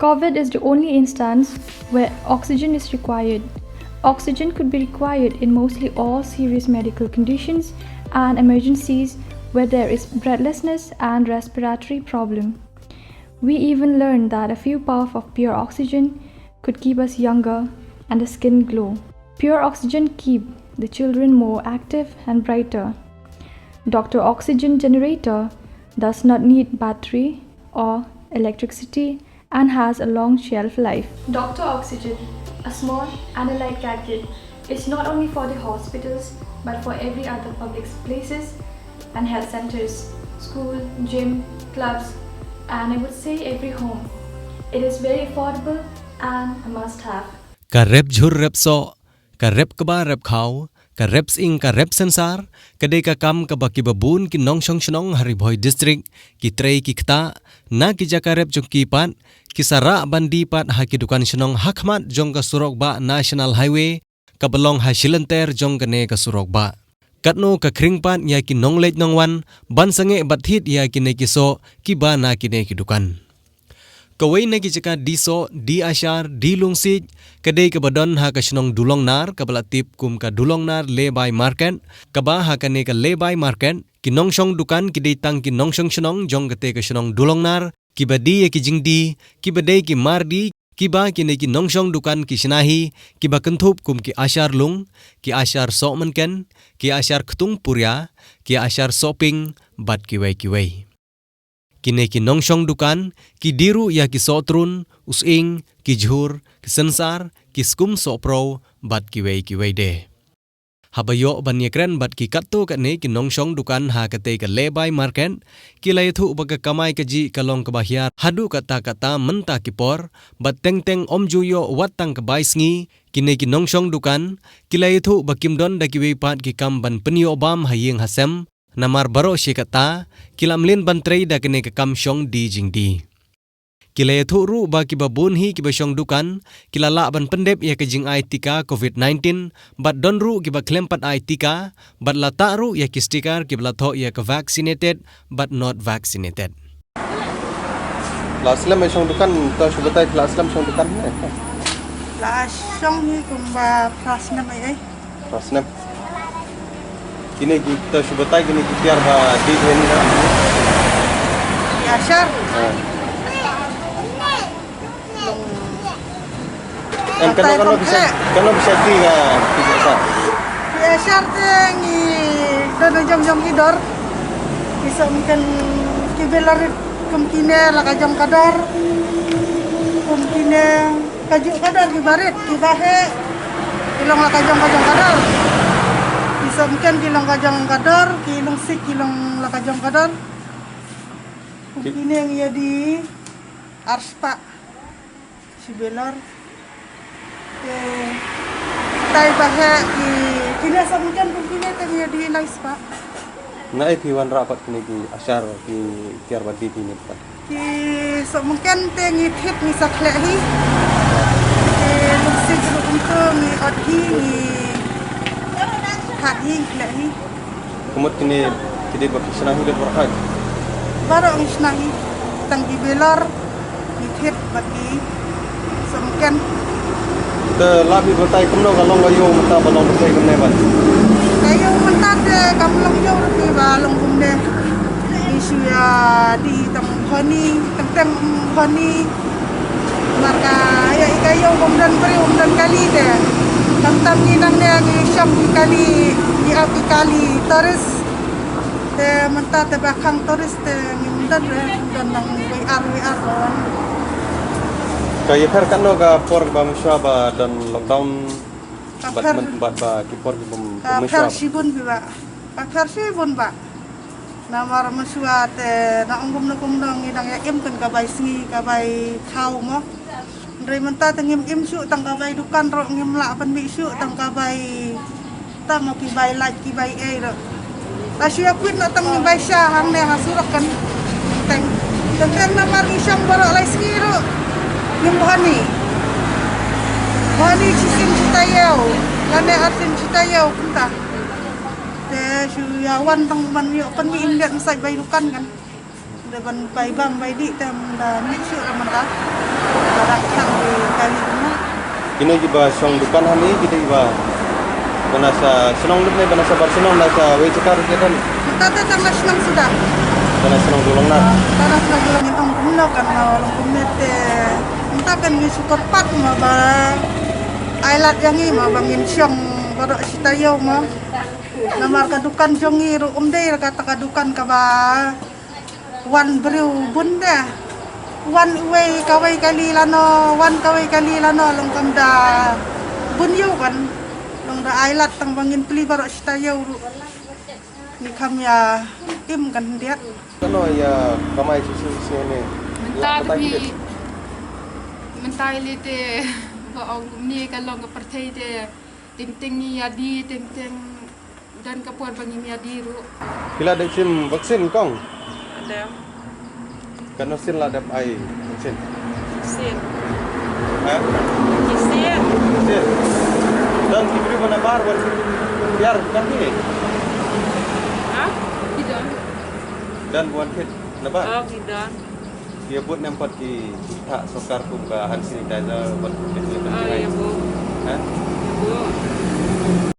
COVID is the only instance where oxygen is required. Oxygen could be required in mostly all serious medical conditions and emergencies where there is breathlessness and respiratory problem. We even learned that a few puffs of pure oxygen could keep us younger and the skin glow. Pure oxygen keep the children more active and brighter. Dr. Oxygen generator does not need battery or electricity and has a long shelf life. Dr. Oxygen, a small and a light gadget, is not only for the hospitals but for every other public places and health centers, school, gym, clubs, and I would say every home. It is very affordable and a must-have. Ka rep jhur rep so, ka rep kaba rep khau, ka rep sing ka rep sensar, ka de ka kam ka baki babun ki Nongshong Shnong Haribhoi district, ki trei ki kta, na ki jaka rep jong ki pat, ki sara bandi pat ha ki Dukan Shnong hakmat jong ka surok ba national highway, ka belong ha shilenter jong ka ne ka surok ba. Katno ka kring pat ya ki nonglej nongwan, ban sange bathit ya ki ne ki so, ki ba na ki ne ki Dukan. Kawai na ki jaka di so, di Ashar, di Lungsij, kadai ka badon ha ka Shnong Dulongnar, ka balatip kum ka Dulongnar Laybye market, ka ba ha ka ne ka Laybye market, ki Nongshong Dukan ki day tang ki Nongshong Shnong jong ka te ka Shnong Dulongnar, ki ba di ya ki jingdi, ki ba day ki mardi, ki ba ki ne ki Nongshong Dukan ki Shnahi, ki ba kentup kum ki Ashar lung, ki Ashar sok menken, ki Ashar ketung purya, ki Ashar shopping, bat ki wei. Kine ki Nongshong Dukan, ki diru ya ki sotrun, using, ki jhur, ki sensar, ki skum sopro, bat ki wei de. Habayo banyakren bat ki katto ka ne ki Nongshong Dukan ha kate ka Laybye market, ki laythu baga kamay ka ji kalong kabahyar, hadu kata menta ki por, bat teng omjuyo watang ka baisngi, kine ki Nongshong Dukan, ki laythu bakimdon da ki wei pat ki kam ban penyo obam hayeng hasem, namar baro shikata, kilamlin bantrei da kene ka kam shong di jingdi. Kila yathu ru ba ki babun hi ki ba shong Dukan, kila la ban pendep ya ke jing ai tika COVID-19, bat don ru ki ba klempat ai tika, bat la ta ru ya ki sticker ki ba tho ya ka vaccinated, but not vaccinated. La Islam shong Dukan, to shubatai la Islam shong Dukan ne. La shong ni kumba prasna mai ai. Prasna. Kini kita shubatai kini kita ba di ini na. Ashar. Kalau bisa tiga Ashar. Ashar ni dono jam tidur. Bisa mungkin kibelar kumkine la kajam kadar. Kumkine kajuk kadar kibarit kibahe. Ilong la kajam kadar. Bisa mungkin kilong kajang kadar, kilong sik kilong la kajam kadar. Kumkine yang ia di Arspa Sibelar. Tay bahe di kini samungkin kumkine tanya di Laysba. Ngai piwan rapat kini ki Ashar ki tiar badi kini pak. Ki samungkin tengi tip ni saklehi. Luksi untuk ni odhi ni hati klehi. Kumut kini kini bakisna hidup berhad. Baru ngisnahi tanggi belar ni tip bagi samungkin Te labi bertai kemno kalong gayo mata balong bertai kemne ban. Kayo mata de kamlong yo di balong kumde. Isu ya di tang hani marka ya kayo kumdan beri kumdan kali de. Tang ninang ne agi syam kali Iaki kali toris te mata te bakang toris te ngumdan dan nang WR Kaya per kan no ka por ba musya ba dan lockdown bat ba ki por ki musya. Per sibun ba. Namar musya te na ungum nang idang ya im kan kabay singi kabay khau mo. Ndre menta tengim im syu tang kabay Dukan ro ngim la pan mi syu tang kabay ta mo ki bay like ki bay e ro. Ta syu apin na tang bay sya hang ne hasurak kan. Teng namar isyam baro lai singi ro. Yung buhani cisim citayaw kami atin citayaw punta te suyawan tang man yo pan mi ingat masay bay Dukan kan depan bay bang bay di tem da ni su raman ta sang kali na. Kini iba song dukan hani kita iba. Banasa senong lebih banasa Barcelona nasa Wejekar kita. Tata tama senang sudah. Banasa senong Dulongnar. Karena sudah bilangin ang kumno kan orang kumete. Entah kan ni sukot pat ma ba. Ailat yang ni ma bangin siang baru si tayo ma. Namar kadukan jongi ru umdai kata kadukan ka ba. Wan beriu bunda. Wan uway kaway kalilano, wan kaway kalilano long kamda bunyo kan. Long da ailat tang bangin peli baru si tayo ru. Ni kamya im kan dia. Kano ya kamay susu sini. Mentai lite baong ni kalau ke partai de ting ni adi ting dan kapuan bangi mi adi ru. Bila ada sim vaksin kong. Ada Kano sin lah dap ai vaksin. sen. Ha? Kisen. Vaksin. Dan diberi mana bar biar kami. Ha? Tidak. Dan buat kit nabat. Oh, tidak. Dia buat nampak ki tak sokar ku ke hand sanitizer buat kit ni Oh, ya bu. Ha? Ya bu.